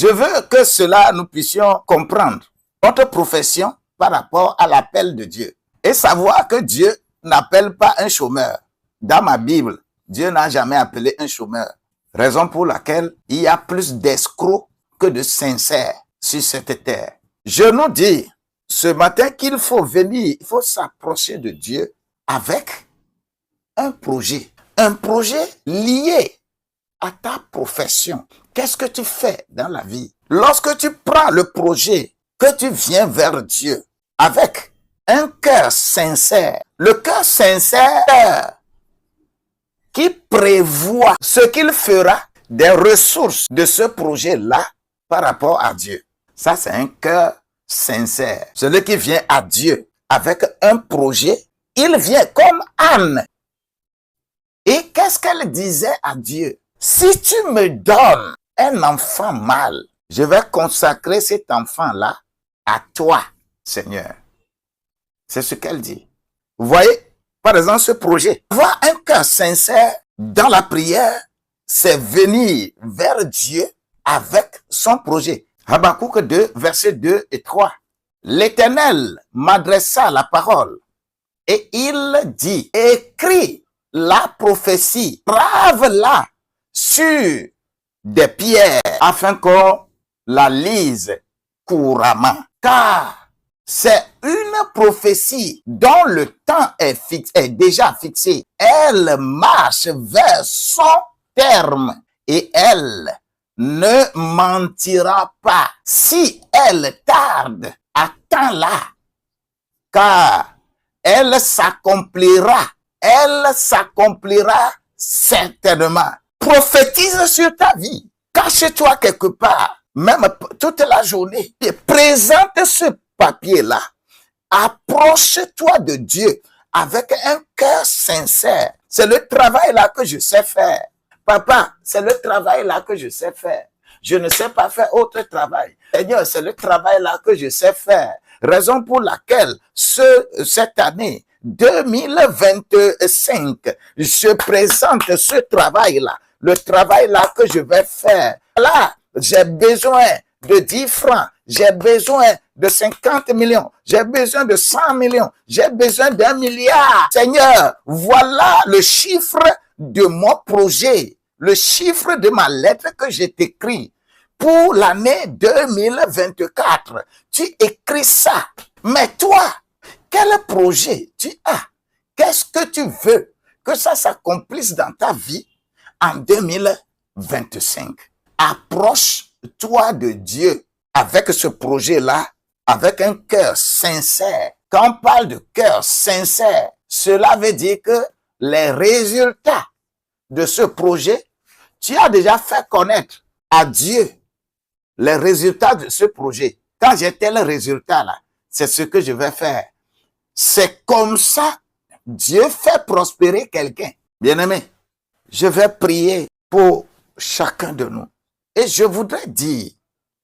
Je veux que cela, nous puissions comprendre notre profession par rapport à l'appel de Dieu. Et savoir que Dieu n'appelle pas un chômeur. Dans ma Bible, Dieu n'a jamais appelé un chômeur. Raison pour laquelle il y a plus d'escrocs que de sincères sur cette terre. Je nous dis ce matin qu'il faut venir, il faut s'approcher de Dieu avec un projet lié à ta profession. Qu'est-ce que tu fais dans la vie? Lorsque tu prends le projet, que tu viens vers Dieu avec un cœur sincère, le cœur sincère qui prévoit ce qu'il fera des ressources de ce projet-là par rapport à Dieu. Ça, c'est un cœur sincère. Celui qui vient à Dieu avec un projet, il vient comme Anne. Et qu'est-ce qu'elle disait à Dieu? Si tu me donnes un enfant mâle, je vais consacrer cet enfant-là à toi, Seigneur. C'est ce qu'elle dit. Vous voyez, par exemple, ce projet. Avoir un cœur sincère dans la prière, c'est venir vers Dieu avec son projet. Habakkuk 2, versets 2 et 3. L'Éternel m'adressa la parole et il dit, écris la prophétie, grave-la sur des pierres afin qu'on la lise couramment. Car c'est une prophétie dont le temps est déjà fixé. Elle marche vers son terme et elle ne mentira pas. Si elle tarde, attends-la, car elle s'accomplira certainement. Prophétise sur ta vie. Cache-toi quelque part, même toute la journée. Et présente ce papier-là. Approche-toi de Dieu avec un cœur sincère. C'est le travail-là que je sais faire. Papa, c'est le travail-là que je sais faire. Je ne sais pas faire autre travail. Seigneur, c'est le travail-là que je sais faire. Raison pour laquelle cette année 2025, je présente ce travail-là. Le travail-là que je vais faire. Là, j'ai besoin de 10 francs. J'ai besoin de 50 millions. J'ai besoin de 100 millions. J'ai besoin d'1 milliard. Seigneur, voilà le chiffre de mon projet. Le chiffre de ma lettre que je t'écris. Pour l'année 2024, tu écris ça. Mais toi, quel projet tu as? Qu'est-ce que tu veux que ça s'accomplisse dans ta vie en 2025? Approche-toi de Dieu avec ce projet-là, avec un cœur sincère. Quand on parle de cœur sincère, cela veut dire que les résultats de ce projet, tu as déjà fait connaître à Dieu les résultats de ce projet. Quand j'ai tel résultat-là, c'est ce que je vais faire. C'est comme ça, Dieu fait prospérer quelqu'un. Bien-aimé, je vais prier pour chacun de nous. Et je voudrais dire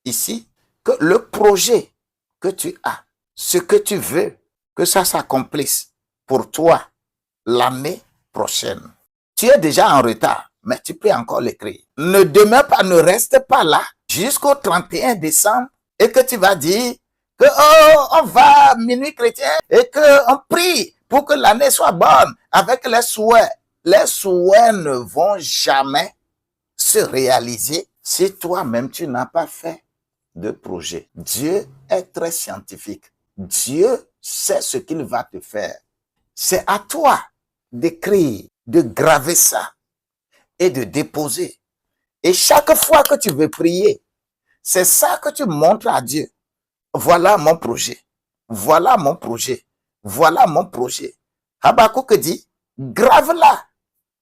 ici que le projet que tu as, ce que tu veux, que ça s'accomplisse pour toi l'année prochaine. Tu es déjà en retard, mais tu peux encore l'écrire. Ne demeure pas, ne reste pas là jusqu'au 31 décembre et que tu vas dire que on va minuit chrétien et que on prie pour que l'année soit bonne avec les souhaits. Les souhaits ne vont jamais se réaliser si toi-même tu n'as pas fait de projet. Dieu est très scientifique. Dieu sait ce qu'il va te faire. C'est à toi d'écrire, de graver ça et de déposer. Et chaque fois que tu veux prier, c'est ça que tu montres à Dieu. Voilà mon projet. Voilà mon projet. Voilà mon projet. Habakkuk dit, grave-la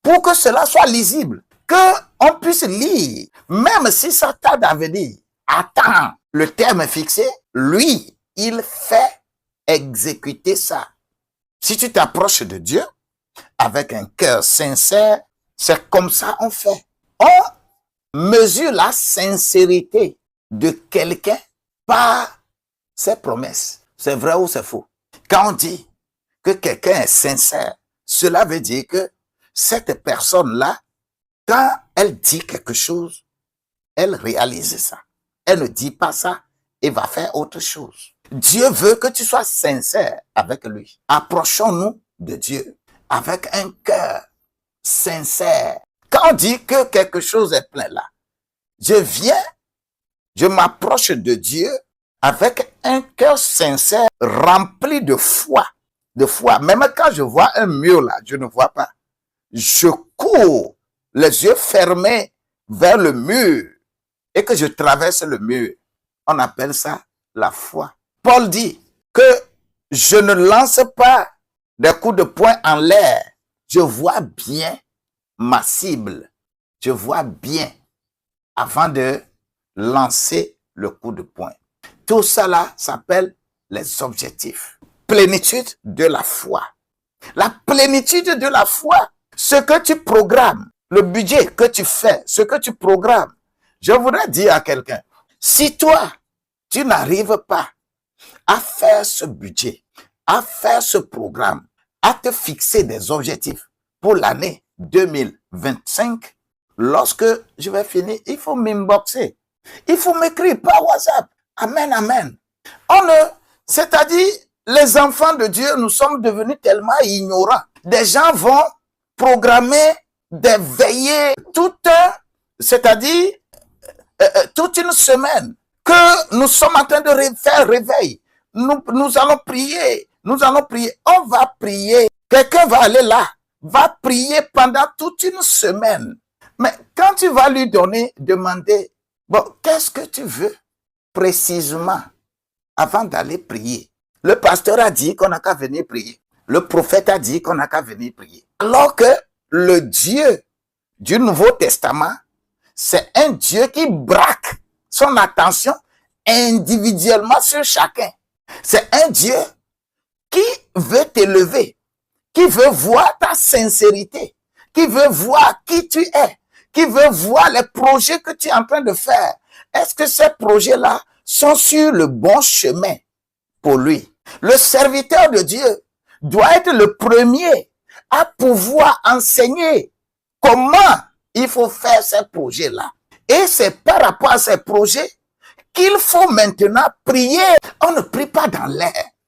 pour que cela soit lisible, qu'on puisse lire, même si ça tarde à venir. Attends, le terme est fixé, lui, il fait exécuter ça. Si tu t'approches de Dieu avec un cœur sincère, c'est comme ça on fait. On mesure la sincérité de quelqu'un par ses promesses. C'est vrai ou c'est faux? Quand on dit que quelqu'un est sincère, cela veut dire que cette personne-là, quand elle dit quelque chose, elle réalise ça. Elle ne dit pas ça et va faire autre chose. Dieu veut que tu sois sincère avec lui. Approchons-nous de Dieu avec un cœur sincère. Quand on dit que quelque chose est plein là, je m'approche de Dieu avec un cœur sincère, rempli de foi. De foi. Même quand je vois un mur là, je ne vois pas. Je cours, les yeux fermés vers le mur et que je traverse le mur. On appelle ça la foi. Paul dit que je ne lance pas des coups de poing en l'air. Je vois bien ma cible. Je vois bien avant de lancer le coup de poing. Tout ça là s'appelle les objectifs. Plénitude de la foi. La plénitude de la foi. Ce que tu programmes, le budget que tu fais, ce que tu programmes. Je voudrais dire à quelqu'un, si toi, tu n'arrives pas à faire ce budget, à faire ce programme, à te fixer des objectifs pour l'année 2025, lorsque je vais finir, il faut m'inboxer. Il faut m'écrire par WhatsApp. Amen, amen. C'est-à-dire, les enfants de Dieu, nous sommes devenus tellement ignorants. Des gens vont programmer des veillées c'est-à-dire toute une semaine que nous sommes en train de faire réveil. Nous allons prier. On va prier. Quelqu'un va aller là, va prier pendant toute une semaine. Mais quand tu vas lui demander, bon, qu'est-ce que tu veux précisément avant d'aller prier? Le pasteur a dit qu'on n'a qu'à venir prier. Le prophète a dit qu'on n'a qu'à venir prier. Alors que le Dieu du Nouveau Testament, c'est un Dieu qui braque son attention individuellement sur chacun. C'est un Dieu qui veut t'élever, qui veut voir ta sincérité, qui veut voir qui tu es, qui veut voir les projets que tu es en train de faire. Est-ce que ces projets-là sont sur le bon chemin pour lui? Le serviteur de Dieu doit être le premier à pouvoir enseigner comment il faut faire ces projets-là. Et c'est par rapport à ces projets qu'il faut maintenant prier. On ne prie pas dans l'air.